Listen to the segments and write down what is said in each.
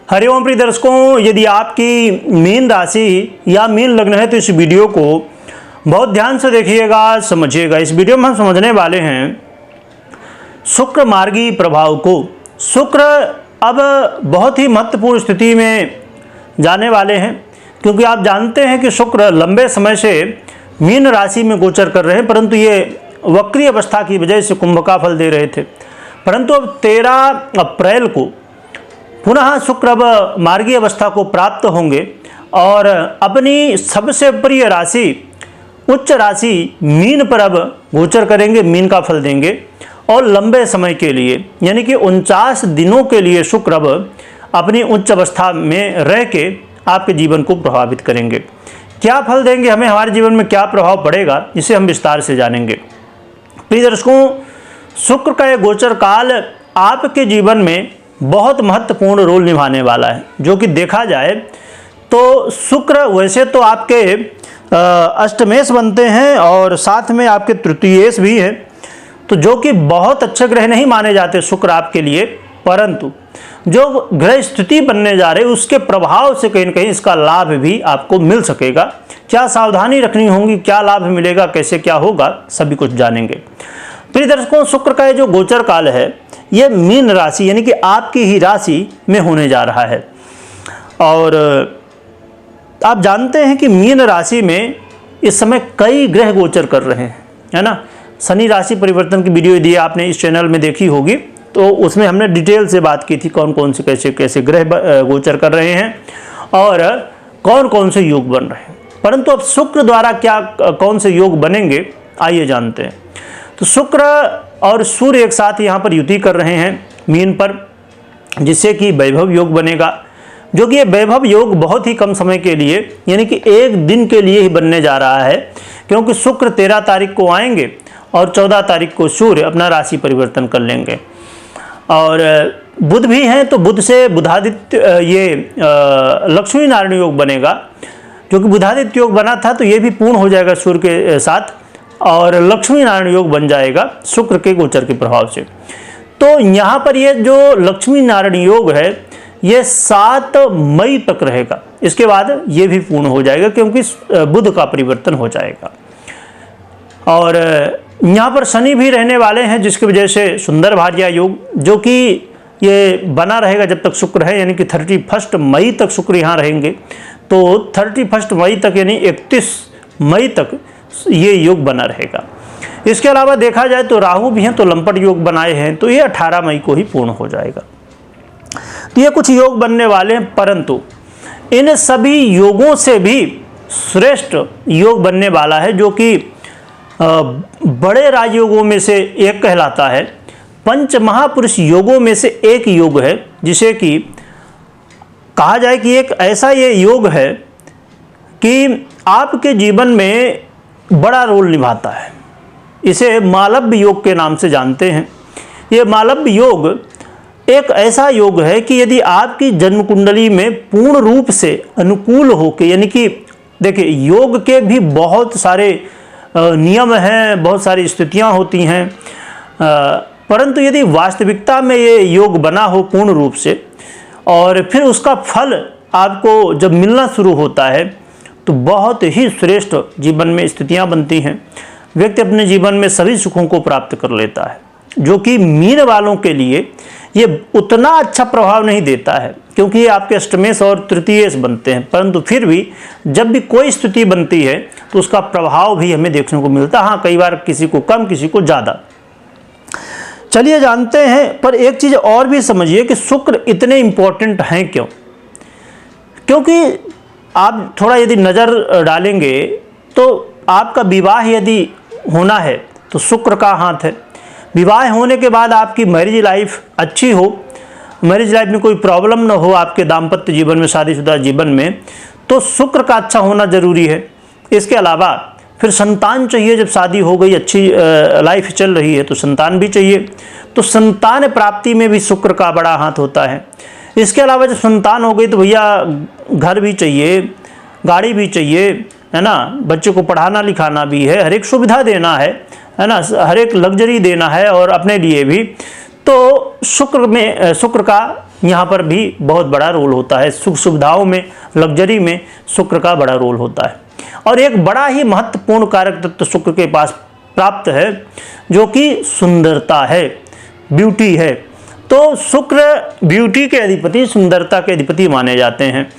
हरिओम प्रिय दर्शकों, यदि आपकी मीन राशि या मीन लग्न है तो इस वीडियो को बहुत ध्यान से देखिएगा, समझिएगा। इस वीडियो में हम समझने वाले हैं शुक्र मार्गी प्रभाव को। शुक्र अब बहुत ही महत्वपूर्ण स्थिति में जाने वाले हैं, क्योंकि आप जानते हैं कि शुक्र लंबे समय से मीन राशि में गोचर कर रहे हैं, परंतु ये वक्री अवस्था की वजह से कुंभ का फल दे रहे थे। परंतु अब 13 अप्रैल को पुनः शुक्र अब मार्गी अवस्था को प्राप्त होंगे और अपनी सबसे प्रिय राशि उच्च राशि मीन पर अब गोचर करेंगे, मीन का फल देंगे और लंबे समय के लिए यानी कि 49 दिनों के लिए शुक्र अब अपनी उच्च अवस्था में रह के आपके जीवन को प्रभावित करेंगे। क्या फल देंगे, हमें हमारे जीवन में क्या प्रभाव पड़ेगा, इसे हम विस्तार से जानेंगे। प्रिय दर्शकों, शुक्र का यह गोचर काल आपके जीवन में बहुत महत्वपूर्ण रोल निभाने वाला है। जो कि देखा जाए तो शुक्र वैसे तो आपके अष्टमेश बनते हैं और साथ में आपके तृतीयेश भी हैं, तो जो कि बहुत अच्छे ग्रह नहीं माने जाते शुक्र आपके लिए, परंतु जो ग्रह स्थिति बनने जा रहे उसके प्रभाव से कहीं न कहीं इसका लाभ भी आपको मिल सकेगा। क्या सावधानी रखनी होगी, क्या लाभ मिलेगा, कैसे क्या होगा, सभी कुछ जानेंगे। प्रिय दर्शकों, शुक्र का ये जो गोचर काल है ये मीन राशि यानी कि आपकी ही राशि में होने जा रहा है। और आप जानते हैं कि मीन राशि में इस समय कई ग्रह गोचर कर रहे हैं, है ना। शनि राशि परिवर्तन की वीडियो यदि आपने इस चैनल में देखी होगी तो उसमें हमने डिटेल से बात की थी, कौन कौन से कैसे कैसे ग्रह गोचर कर रहे हैं और कौन कौन से योग बन रहे हैं। परंतु अब शुक्र द्वारा क्या कौन से योग बनेंगे, आइए जानते हैं। तो शुक्र और सूर्य एक साथ यहाँ पर युति कर रहे हैं मीन पर, जिससे कि वैभव योग बनेगा। जो कि ये वैभव योग बहुत ही कम समय के लिए यानी कि एक दिन के लिए ही बनने जा रहा है, क्योंकि शुक्र 13 तारीख को आएंगे और 14 तारीख को सूर्य अपना राशि परिवर्तन कर लेंगे। और बुध भी हैं तो बुध से बुधादित्य ये लक्ष्मी नारायण योग बनेगा। जो कि बुधादित्य योग बना था तो ये भी पूर्ण हो जाएगा सूर्य के साथ और लक्ष्मी नारायण योग बन जाएगा शुक्र के गोचर के प्रभाव से। तो यहाँ पर ये जो लक्ष्मी नारायण योग है ये 7 मई तक रहेगा, इसके बाद ये भी पूर्ण हो जाएगा क्योंकि बुध का परिवर्तन हो जाएगा। और यहाँ पर शनि भी रहने वाले हैं, जिसकी वजह से सुंदर भार्या योग जो कि ये बना रहेगा जब तक शुक्र है, यानी कि 31 मई तक शुक्र यहाँ रहेंगे। तो 31 मई तक यानी 31 मई तक ये योग बना रहेगा। इसके अलावा देखा जाए तो राहु भी हैं तो लंपट योग बनाए हैं, तो ये 18 मई को ही पूर्ण हो जाएगा। तो ये कुछ योग बनने वाले हैं, परंतु इन सभी योगों से भी श्रेष्ठ योग बनने वाला है जो कि बड़े राजयोगों में से एक कहलाता है। पंच महापुरुष योगों में से एक योग है, जिसे कि कहा जाए कि एक ऐसा ये योग है कि आपके जीवन में बड़ा रोल निभाता है। इसे मालव्य योग के नाम से जानते हैं। ये मालव्य योग एक ऐसा योग है कि यदि आपकी जन्म कुंडली में पूर्ण रूप से अनुकूल होके, यानी कि देखिए योग के भी बहुत सारे नियम हैं, बहुत सारी स्थितियां होती हैं, परंतु यदि वास्तविकता में ये योग बना हो पूर्ण रूप से और फिर उसका फल आपको जब मिलना शुरू होता है तो बहुत ही श्रेष्ठ जीवन में स्थितियां बनती हैं। व्यक्ति अपने जीवन में सभी सुखों को प्राप्त कर लेता है। जो कि मीन वालों के लिए ये उतना अच्छा प्रभाव नहीं देता है, क्योंकि ये आपके अष्टमेश और तृतीयेश बनते हैं, परंतु फिर भी जब भी कोई स्थिति बनती है तो उसका प्रभाव भी हमें देखने को मिलता है। हाँ, कई बार किसी को कम, किसी को ज़्यादा। चलिए जानते हैं, पर एक चीज़ और भी समझिए कि शुक्र इतने इम्पोर्टेंट हैं क्यों। क्योंकि आप थोड़ा यदि नज़र डालेंगे तो आपका विवाह यदि होना है तो शुक्र का हाथ है। विवाह होने के बाद आपकी मैरिज लाइफ अच्छी हो, मैरिज लाइफ में कोई प्रॉब्लम ना हो आपके दाम्पत्य जीवन में, शादीशुदा जीवन में, तो शुक्र का अच्छा होना जरूरी है। इसके अलावा फिर संतान चाहिए, जब शादी हो गई, अच्छी लाइफ चल रही है तो संतान भी चाहिए, तो संतान प्राप्ति में भी शुक्र का बड़ा हाथ होता है। इसके अलावा जब संतान हो गई तो भैया घर भी चाहिए, गाड़ी भी चाहिए, है ना, बच्चे को पढ़ाना लिखाना भी है, हर एक सुविधा देना है ना, हर एक लग्जरी देना है और अपने लिए भी। तो शुक्र का यहाँ पर भी बहुत बड़ा रोल होता है। सुख सुविधाओं में, लग्जरी में शुक्र का बड़ा रोल होता है। और एक बड़ा ही महत्वपूर्ण कारक तत्व शुक्र के पास प्राप्त है, जो कि सुंदरता है, ब्यूटी है। तो शुक्र ब्यूटी के अधिपति, सुंदरता के अधिपति माने जाते हैं,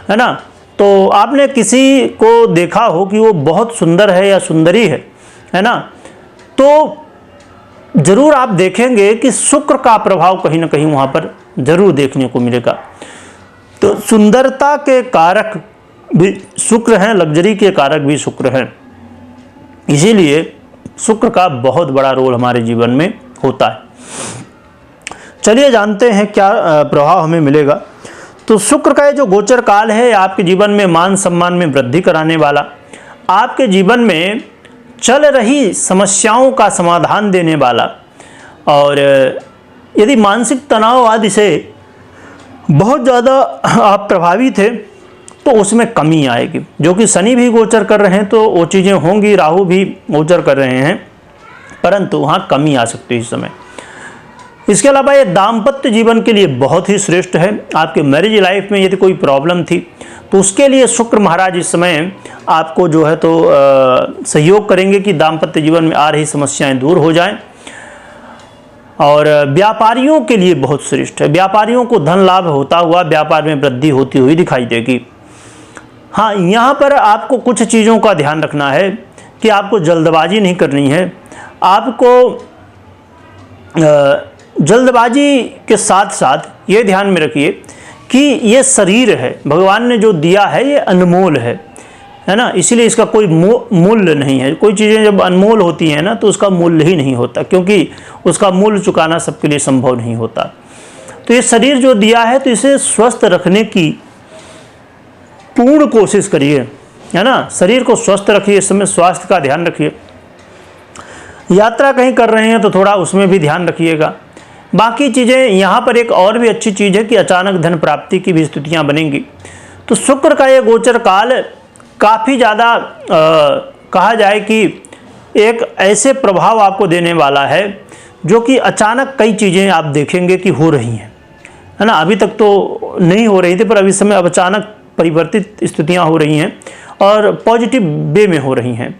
है ना। तो आपने किसी को देखा हो कि वो बहुत सुंदर है या सुंदरी है ना, तो जरूर आप देखेंगे कि शुक्र का प्रभाव कहीं ना कहीं वहाँ पर जरूर देखने को मिलेगा। तो सुंदरता के कारक भी शुक्र हैं, लग्जरी के कारक भी शुक्र हैं। इसीलिए शुक्र का बहुत बड़ा रोल हमारे जीवन में होता है। चलिए जानते हैं क्या प्रभाव हमें मिलेगा। तो शुक्र का ये जो गोचर काल है, आपके जीवन में मान सम्मान में वृद्धि कराने वाला, आपके जीवन में चल रही समस्याओं का समाधान देने वाला, और यदि मानसिक तनाव आदि से बहुत ज़्यादा आप प्रभावित थे तो उसमें कमी आएगी। जो कि शनि भी गोचर कर रहे हैं तो वो चीज़ें होंगी, राहु भी गोचर कर रहे हैं, परंतु वहाँ कमी आ सकती है इस समय। इसके अलावा ये दाम्पत्य जीवन के लिए बहुत ही श्रेष्ठ है। आपके मैरिज लाइफ में यदि कोई प्रॉब्लम थी तो उसके लिए शुक्र महाराज इस समय आपको जो है तो सहयोग करेंगे कि दाम्पत्य जीवन में आ रही समस्याएं दूर हो जाएं। और व्यापारियों के लिए बहुत श्रेष्ठ है। व्यापारियों को धन लाभ होता हुआ व्यापार में वृद्धि होती हुई दिखाई देगी। हाँ, यहाँ पर आपको कुछ चीज़ों का ध्यान रखना है कि आपको जल्दबाजी नहीं करनी है। आपको जल्दबाजी के साथ साथ ये ध्यान में रखिए कि ये शरीर है, भगवान ने जो दिया है ये अनमोल है ना, इसीलिए इसका कोई मूल्य नहीं है। कोई चीज़ें जब अनमोल होती हैं ना तो उसका मूल्य ही नहीं होता, क्योंकि उसका मूल्य चुकाना सबके लिए संभव नहीं होता। तो ये शरीर जो दिया है तो इसे स्वस्थ रखने की पूर्ण कोशिश करिए, है ना। शरीर को स्वस्थ रखिए, इस समय स्वास्थ्य का ध्यान रखिए। यात्रा कहीं कर रहे हैं तो थोड़ा उसमें भी ध्यान रखिएगा। बाकी चीज़ें यहाँ पर एक और भी अच्छी चीज़ है कि अचानक धन प्राप्ति की भी स्थितियाँ बनेंगी। तो शुक्र का ये गोचर काल काफ़ी ज़्यादा कहा जाए कि एक ऐसे प्रभाव आपको देने वाला है जो कि अचानक कई चीज़ें आप देखेंगे कि हो रही हैं, है ना। अभी तक तो नहीं हो रही थी, पर अभी समय अब अचानक परिवर्तित स्थितियाँ हो रही हैं और पॉजिटिव वे में हो रही हैं।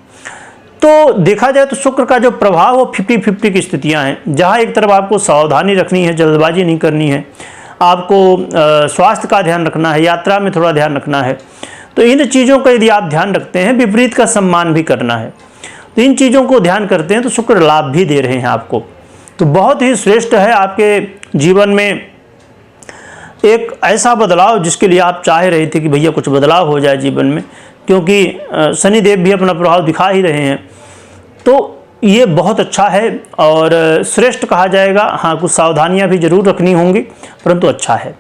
तो देखा जाए तो शुक्र का जो प्रभाव वो 50-50 की स्थितियां हैं, जहां एक तरफ आपको सावधानी रखनी है, जल्दबाजी नहीं करनी है, आपको स्वास्थ्य का ध्यान रखना है, यात्रा में थोड़ा ध्यान रखना है। तो इन चीज़ों का यदि आप ध्यान रखते हैं, विपरीत का सम्मान भी करना है, तो इन चीज़ों को ध्यान करते हैं तो शुक्र लाभ भी दे रहे हैं आपको। तो बहुत ही श्रेष्ठ है आपके जीवन में एक ऐसा बदलाव जिसके लिए आप चाह रहे थे कि भैया कुछ बदलाव हो जाए जीवन में, क्योंकि शनिदेव भी अपना प्रभाव दिखा ही रहे हैं। तो ये बहुत अच्छा है और श्रेष्ठ कहा जाएगा। हाँ, कुछ सावधानियां भी जरूर रखनी होंगी, परंतु अच्छा है।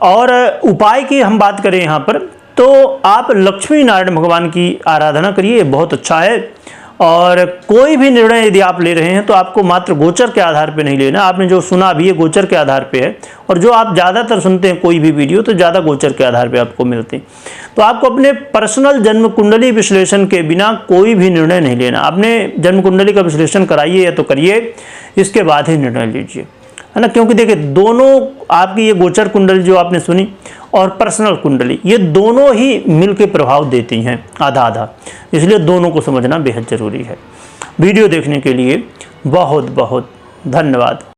और उपाय की हम बात करें यहाँ पर, तो आप लक्ष्मी नारायण भगवान की आराधना करिए, बहुत अच्छा है। और कोई भी निर्णय यदि आप ले रहे हैं तो आपको मात्र गोचर के आधार पे नहीं लेना। आपने जो सुना अभी ये गोचर के आधार पे है, और जो आप ज़्यादातर सुनते हैं कोई भी वीडियो तो ज़्यादा गोचर के आधार पे आपको मिलते हैं। तो आपको अपने पर्सनल जन्म कुंडली विश्लेषण के बिना कोई भी निर्णय नहीं लेना। आपने जन्म कुंडली का विश्लेषण कराइए या तो करिए, इसके बाद ही निर्णय लीजिए, है ना। क्योंकि देखिए, दोनों आपकी ये गोचर कुंडली जो आपने सुनी और पर्सनल कुंडली, ये दोनों ही मिलकर प्रभाव देती हैं आधा आधा, इसलिए दोनों को समझना बेहद ज़रूरी है। वीडियो देखने के लिए बहुत बहुत धन्यवाद।